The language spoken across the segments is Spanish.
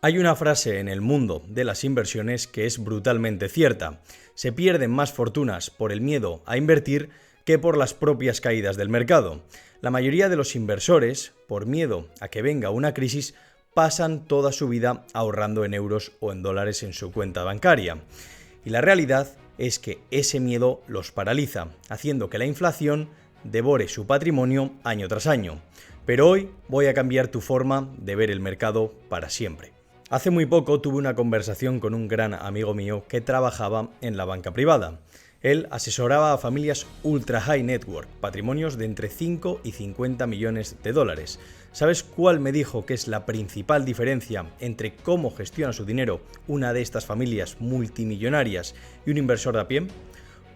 Hay una frase en el mundo de las inversiones que es brutalmente cierta. Se pierden más fortunas por el miedo a invertir que por las propias caídas del mercado. La mayoría de los inversores, por miedo a que venga una crisis, pasan toda su vida ahorrando en euros o en dólares en su cuenta bancaria. Y la realidad es que ese miedo los paraliza, haciendo que la inflación devore su patrimonio año tras año. Pero hoy voy a cambiar tu forma de ver el mercado para siempre. Hace muy poco tuve una conversación con un gran amigo mío que trabajaba en la banca privada. Él asesoraba a familias ultra high net worth, patrimonios de entre 5 y 50 millones de dólares. ¿Sabes cuál me dijo que es la principal diferencia entre cómo gestiona su dinero una de estas familias multimillonarias y un inversor de a pie?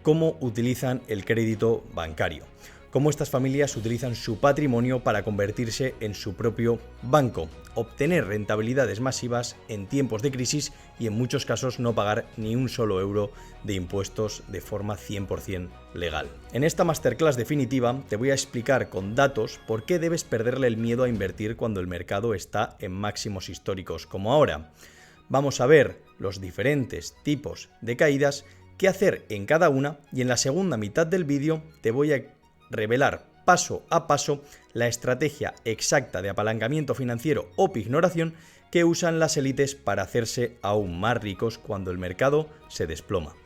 Cómo utilizan el crédito bancario. Cómo estas familias utilizan su patrimonio para convertirse en su propio banco, obtener rentabilidades masivas en tiempos de crisis y en muchos casos no pagar ni un solo euro de impuestos de forma 100% legal. En esta masterclass definitiva te voy a explicar con datos por qué debes perderle el miedo a invertir cuando el mercado está en máximos históricos como ahora. Vamos a ver los diferentes tipos de caídas, qué hacer en cada una y en la segunda mitad del vídeo te voy a revelar paso a paso la estrategia exacta de apalancamiento financiero o pignoración que usan las élites para hacerse aún más ricos cuando el mercado se desploma.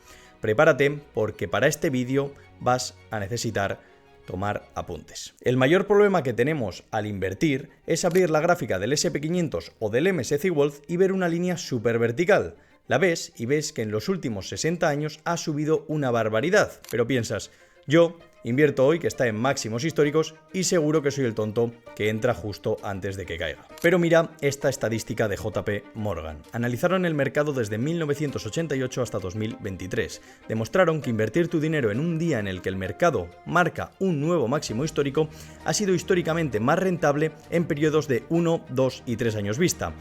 Prepárate porque para este vídeo vas a necesitar tomar apuntes. El mayor problema que tenemos al invertir es abrir la gráfica del S&P 500 o del MSCI World y ver una línea súper vertical. La ves y ves que en los últimos 60 años ha subido una barbaridad, pero piensas, yo invierto hoy que está en máximos históricos y seguro que soy el tonto que entra justo antes de que caiga. Pero mira esta estadística de JP Morgan. Analizaron el mercado desde 1988 hasta 2023. Demostraron que invertir tu dinero en un día en el que el mercado marca un nuevo máximo histórico ha sido históricamente más rentable en periodos de 1, 2 y 3 años vista.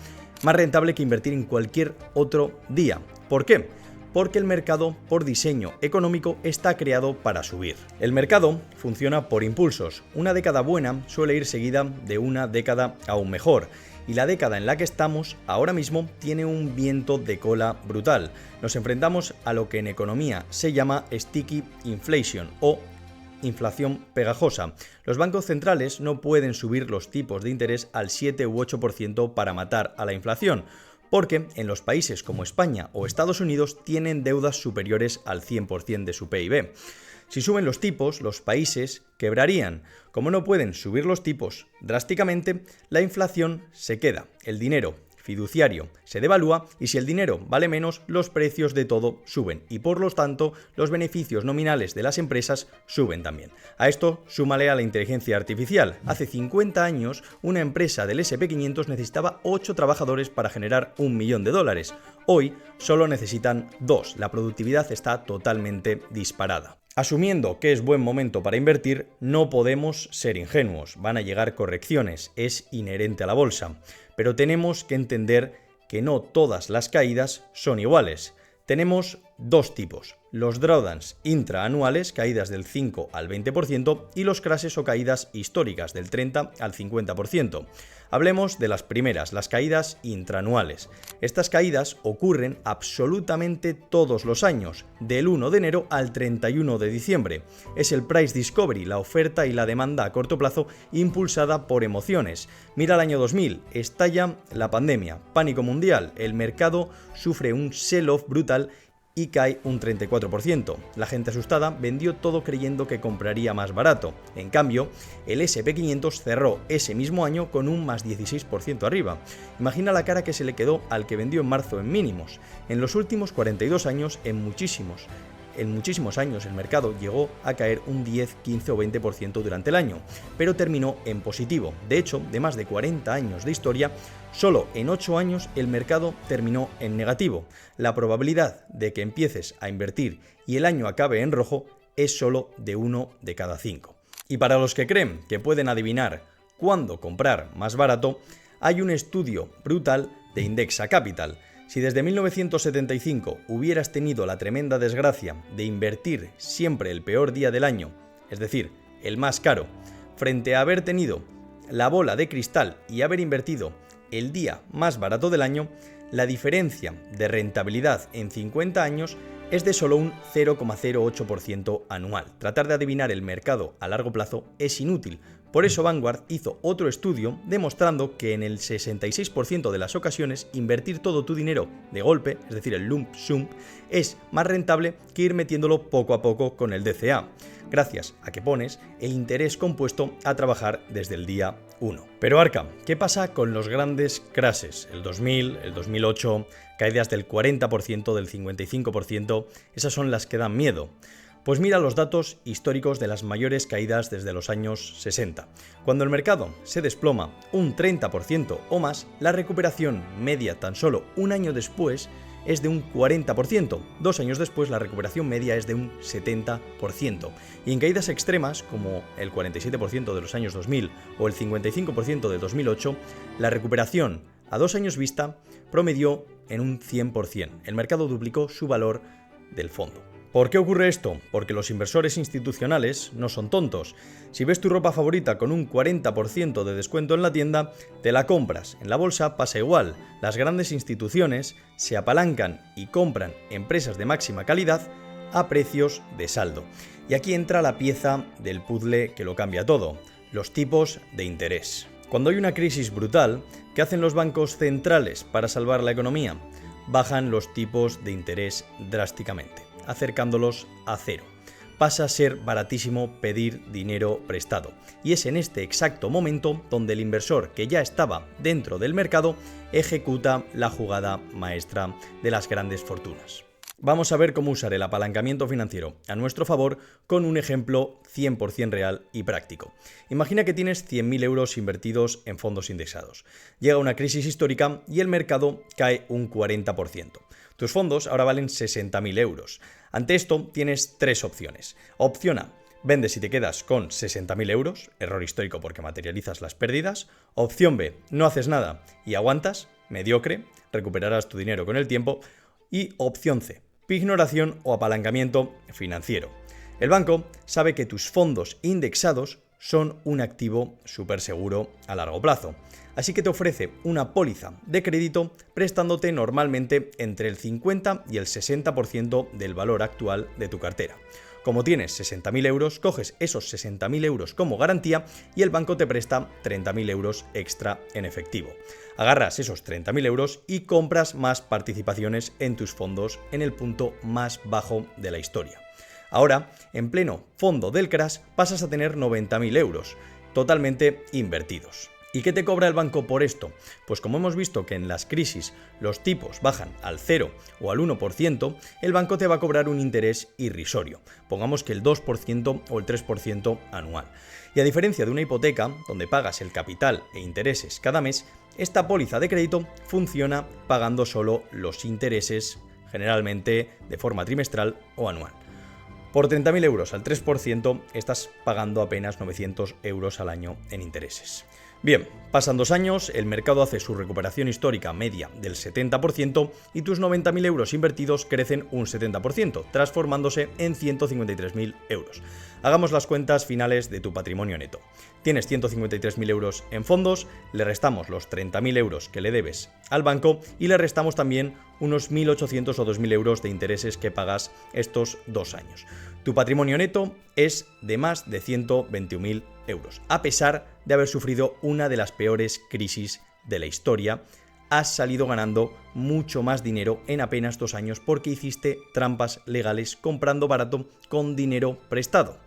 Más rentable que invertir en cualquier otro día. ¿Por qué? Porque el mercado, por diseño económico, está creado para subir. El mercado funciona por impulsos. Una década buena suele ir seguida de una década aún mejor. Y la década en la que estamos ahora mismo tiene un viento de cola brutal. Nos enfrentamos a lo que en economía se llama sticky inflation o inflación pegajosa. Los bancos centrales no pueden subir los tipos de interés al 7 u 8% para matar a la inflación, porque en los países como España o Estados Unidos tienen deudas superiores al 100% de su PIB. Si suben los tipos, los países quebrarían. Como no pueden subir los tipos drásticamente, la inflación se queda. El dinero fiduciario se devalúa y si el dinero vale menos, los precios de todo suben y por lo tanto los beneficios nominales de las empresas suben también. A esto súmale a la inteligencia artificial. Hace 50 años una empresa del S&P 500 necesitaba 8 trabajadores para generar $1 millón. Hoy solo necesitan 2. La productividad está totalmente disparada. Asumiendo que es buen momento para invertir, no podemos ser ingenuos. Van a llegar correcciones, es inherente a la bolsa. Pero tenemos que entender que no todas las caídas son iguales. Tenemos dos tipos, los drawdowns intraanuales, caídas del 5 al 20%, y los crashes o caídas históricas del 30 al 50%. Hablemos de las primeras, las caídas intraanuales. Estas caídas ocurren absolutamente todos los años, del 1 de enero al 31 de diciembre. Es el price discovery, la oferta y la demanda a corto plazo impulsada por emociones. Mira el año 2000, estalla la pandemia, pánico mundial, el mercado sufre un sell-off brutal y cae un 34%. La gente asustada vendió todo creyendo que compraría más barato. En cambio, el S&P 500 cerró ese mismo año con un más 16% arriba. Imagina la cara que se le quedó al que vendió en marzo en mínimos. En los últimos 42 años, en muchísimos años el mercado llegó a caer un 10, 15 o 20% durante el año, pero terminó en positivo. De hecho, de más de 40 años de historia, solo en 8 años el mercado terminó en negativo. La probabilidad de que empieces a invertir y el año acabe en rojo es solo de 1 de cada 5. Y para los que creen que pueden adivinar cuándo comprar más barato, hay un estudio brutal de Indexa Capital. Si desde 1975 hubieras tenido la tremenda desgracia de invertir siempre el peor día del año, es decir, el más caro, frente a haber tenido la bola de cristal y haber invertido el día más barato del año, la diferencia de rentabilidad en 50 años es de solo un 0,08% anual. Tratar de adivinar el mercado a largo plazo es inútil. Por eso Vanguard hizo otro estudio demostrando que en el 66% de las ocasiones invertir todo tu dinero de golpe, es decir, el lump sum, es más rentable que ir metiéndolo poco a poco con el DCA, gracias a que pones el interés compuesto a trabajar desde el día 1. Pero Arca, ¿qué pasa con los grandes crashes? El 2000, el 2008, caídas del 40%, del 55%, esas son las que dan miedo. Pues mira los datos históricos de las mayores caídas desde los años 60. Cuando el mercado se desploma un 30% o más, la recuperación media tan solo un año después es de un 40%. 2 años después la recuperación media es de un 70%. Y en caídas extremas, como el 47% de los años 2000 o el 55% de 2008, la recuperación a 2 años vista promedió en un 100%. El mercado duplicó su valor del fondo. ¿Por qué ocurre esto? Porque los inversores institucionales no son tontos. Si ves tu ropa favorita con un 40% de descuento en la tienda, te la compras. En la bolsa pasa igual. Las grandes instituciones se apalancan y compran empresas de máxima calidad a precios de saldo. Y aquí entra la pieza del puzzle que lo cambia todo: los tipos de interés. Cuando hay una crisis brutal, ¿qué hacen los bancos centrales para salvar la economía? Bajan los tipos de interés drásticamente, acercándolos a cero. Pasa a ser baratísimo pedir dinero prestado. Y es en este exacto momento donde el inversor que ya estaba dentro del mercado ejecuta la jugada maestra de las grandes fortunas. Vamos a ver cómo usar el apalancamiento financiero a nuestro favor con un ejemplo 100% real y práctico. Imagina que tienes 100.000 euros invertidos en fondos indexados. Llega una crisis histórica y el mercado cae un 40%. Tus fondos ahora valen 60.000 euros. Ante esto tienes 3 opciones. Opción A: vendes y te quedas con 60.000 euros, error histórico porque materializas las pérdidas. Opción B: no haces nada y aguantas, mediocre, recuperarás tu dinero con el tiempo. Y opción C: pignoración o apalancamiento financiero. El banco sabe que tus fondos indexados son un activo súper seguro a largo plazo, así que te ofrece una póliza de crédito prestándote normalmente entre el 50 y el 60% del valor actual de tu cartera. Como tienes 60.000 euros, coges esos 60.000 euros como garantía y el banco te presta 30.000 euros extra en efectivo. Agarras esos 30.000 euros y compras más participaciones en tus fondos en el punto más bajo de la historia. Ahora, en pleno fondo del crash, pasas a tener 90.000 euros, totalmente invertidos. ¿Y qué te cobra el banco por esto? Pues como hemos visto que en las crisis los tipos bajan al 0 o al 1%, el banco te va a cobrar un interés irrisorio, pongamos que el 2% o el 3% anual. Y a diferencia de una hipoteca, donde pagas el capital e intereses cada mes, esta póliza de crédito funciona pagando solo los intereses, generalmente de forma trimestral o anual. Por 30.000 euros al 3% estás pagando apenas 900 euros al año en intereses. Bien, pasan 2 años, el mercado hace su recuperación histórica media del 70% y tus 90.000 euros invertidos crecen un 70%, transformándose en 153.000 euros. Hagamos las cuentas finales de tu patrimonio neto. Tienes 153.000 euros en fondos, le restamos los 30.000 euros que le debes al banco y le restamos también unos 1.800 o 2.000 euros de intereses que pagas estos 2 años. Tu patrimonio neto es de más de 121.000 euros, a pesar de haber sufrido una de las peores crisis de la historia. Has salido ganando mucho más dinero en apenas 2 años porque hiciste trampas legales comprando barato con dinero prestado.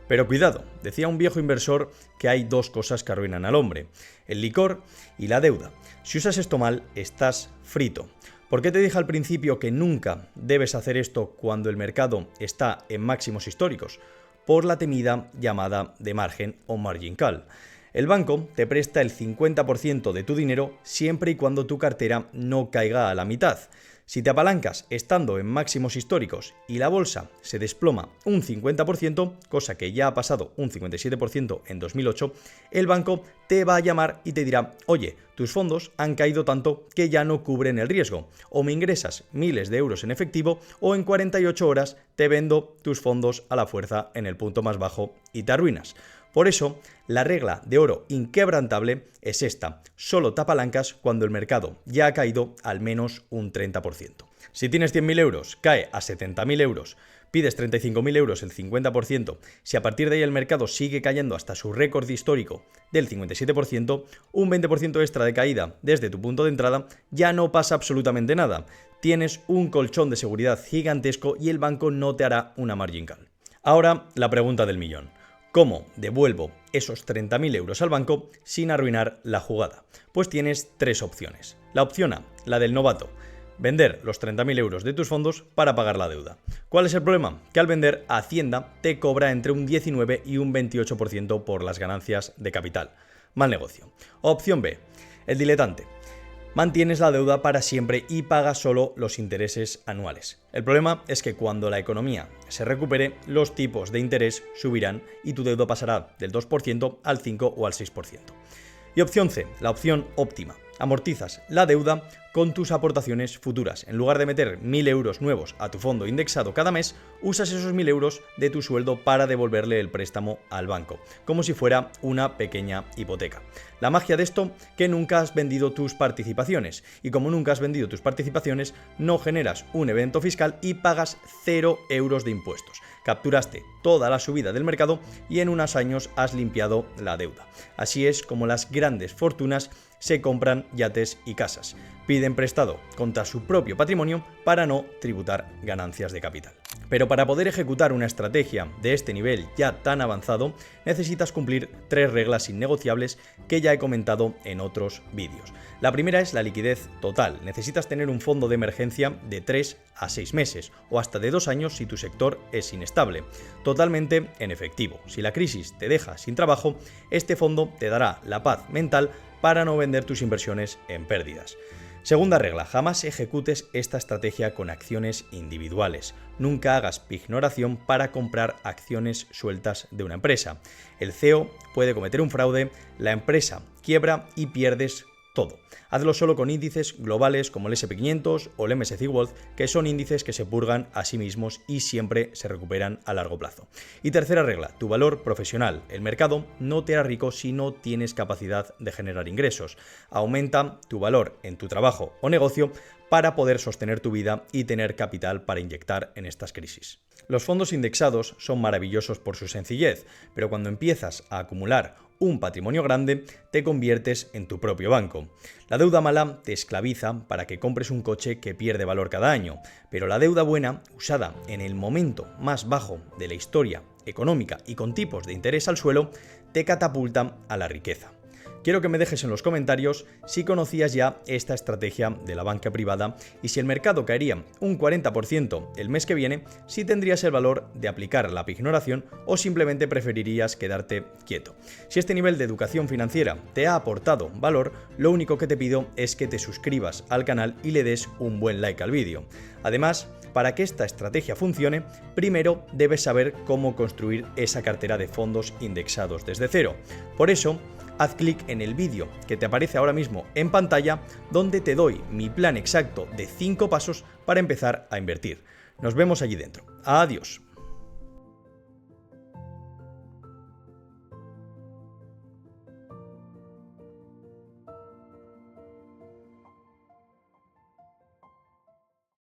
Pero cuidado, decía un viejo inversor que hay 2 cosas que arruinan al hombre: el licor y la deuda. Si usas esto mal, estás frito. ¿Por qué te dije al principio que nunca debes hacer esto cuando el mercado está en máximos históricos? Por la temida llamada de margen o margin call. El banco te presta el 50% de tu dinero siempre y cuando tu cartera no caiga a la mitad. Si te apalancas estando en máximos históricos y la bolsa se desploma un 50%, cosa que ya ha pasado un 57% en 2008, el banco te va a llamar y te dirá: oye, tus fondos han caído tanto que ya no cubren el riesgo, o me ingresas miles de euros en efectivo o en 48 horas te vendo tus fondos a la fuerza en el punto más bajo y te arruinas. Por eso, la regla de oro inquebrantable es esta: solo te apalancas cuando el mercado ya ha caído al menos un 30%. Si tienes 100.000 euros, cae a 70.000 euros, pides 35.000 euros, el 50%, si a partir de ahí el mercado sigue cayendo hasta su récord histórico del 57%, un 20% extra de caída desde tu punto de entrada, ya no pasa absolutamente nada. Tienes un colchón de seguridad gigantesco y el banco no te hará una margin call. Ahora, la pregunta del millón: ¿cómo devuelvo esos 30.000 euros al banco sin arruinar la jugada? Pues tienes tres opciones. La opción A, la del novato: vender los 30.000 euros de tus fondos para pagar la deuda. ¿Cuál es el problema? Que al vender, Hacienda te cobra entre un 19 y un 28% por las ganancias de capital. Mal negocio. Opción B, el diletante: mantienes la deuda para siempre y pagas solo los intereses anuales. El problema es que cuando la economía se recupere, los tipos de interés subirán y tu deuda pasará del 2% al 5 o al 6%. Y opción C, la opción óptima: amortizas la deuda con tus aportaciones futuras. En lugar de meter 1.000 euros nuevos a tu fondo indexado cada mes, usas esos 1.000 euros de tu sueldo para devolverle el préstamo al banco, como si fuera una pequeña hipoteca. La magia de esto, que nunca has vendido tus participaciones, y como nunca has vendido tus participaciones, no generas un evento fiscal y pagas 0 euros de impuestos. Capturaste toda la subida del mercado y en unos años has limpiado la deuda. Así es como las grandes fortunas se compran yates y casas. Piden prestado contra su propio patrimonio para no tributar ganancias de capital. Pero para poder ejecutar una estrategia de este nivel ya tan avanzado, necesitas cumplir tres reglas innegociables que ya he comentado en otros vídeos. La primera es la liquidez total. Necesitas tener un fondo de emergencia de 3 a 6 meses o hasta de 2 años si tu sector es inestable, totalmente en efectivo. Si la crisis te deja sin trabajo, este fondo te dará la paz mental para no vender tus inversiones en pérdidas. Segunda regla: jamás ejecutes esta estrategia con acciones individuales. Nunca hagas pignoración para comprar acciones sueltas de una empresa. El CEO puede cometer un fraude, la empresa quiebra y pierdes todo. Hazlo solo con índices globales como el S&P 500 o el MSCI World, que son índices que se purgan a sí mismos y siempre se recuperan a largo plazo. Y tercera regla: tu valor profesional. El mercado no te hará rico si no tienes capacidad de generar ingresos. Aumenta tu valor en tu trabajo o negocio para poder sostener tu vida y tener capital para inyectar en estas crisis. Los fondos indexados son maravillosos por su sencillez, pero cuando empiezas a acumular un patrimonio grande, te conviertes en tu propio banco. La deuda mala te esclaviza para que compres un coche que pierde valor cada año, pero la deuda buena, usada en el momento más bajo de la historia económica y con tipos de interés al suelo, te catapulta a la riqueza. Quiero que me dejes en los comentarios si conocías ya esta estrategia de la banca privada y si el mercado caería un 40% el mes que viene, si tendrías el valor de aplicar la pignoración o simplemente preferirías quedarte quieto. Si este nivel de educación financiera te ha aportado valor, lo único que te pido es que te suscribas al canal y le des un buen like al vídeo. Además, para que esta estrategia funcione, primero debes saber cómo construir esa cartera de fondos indexados desde cero. Por eso, haz clic en el vídeo que te aparece ahora mismo en pantalla, donde te doy mi plan exacto de 5 pasos para empezar a invertir. Nos vemos allí dentro. Adiós.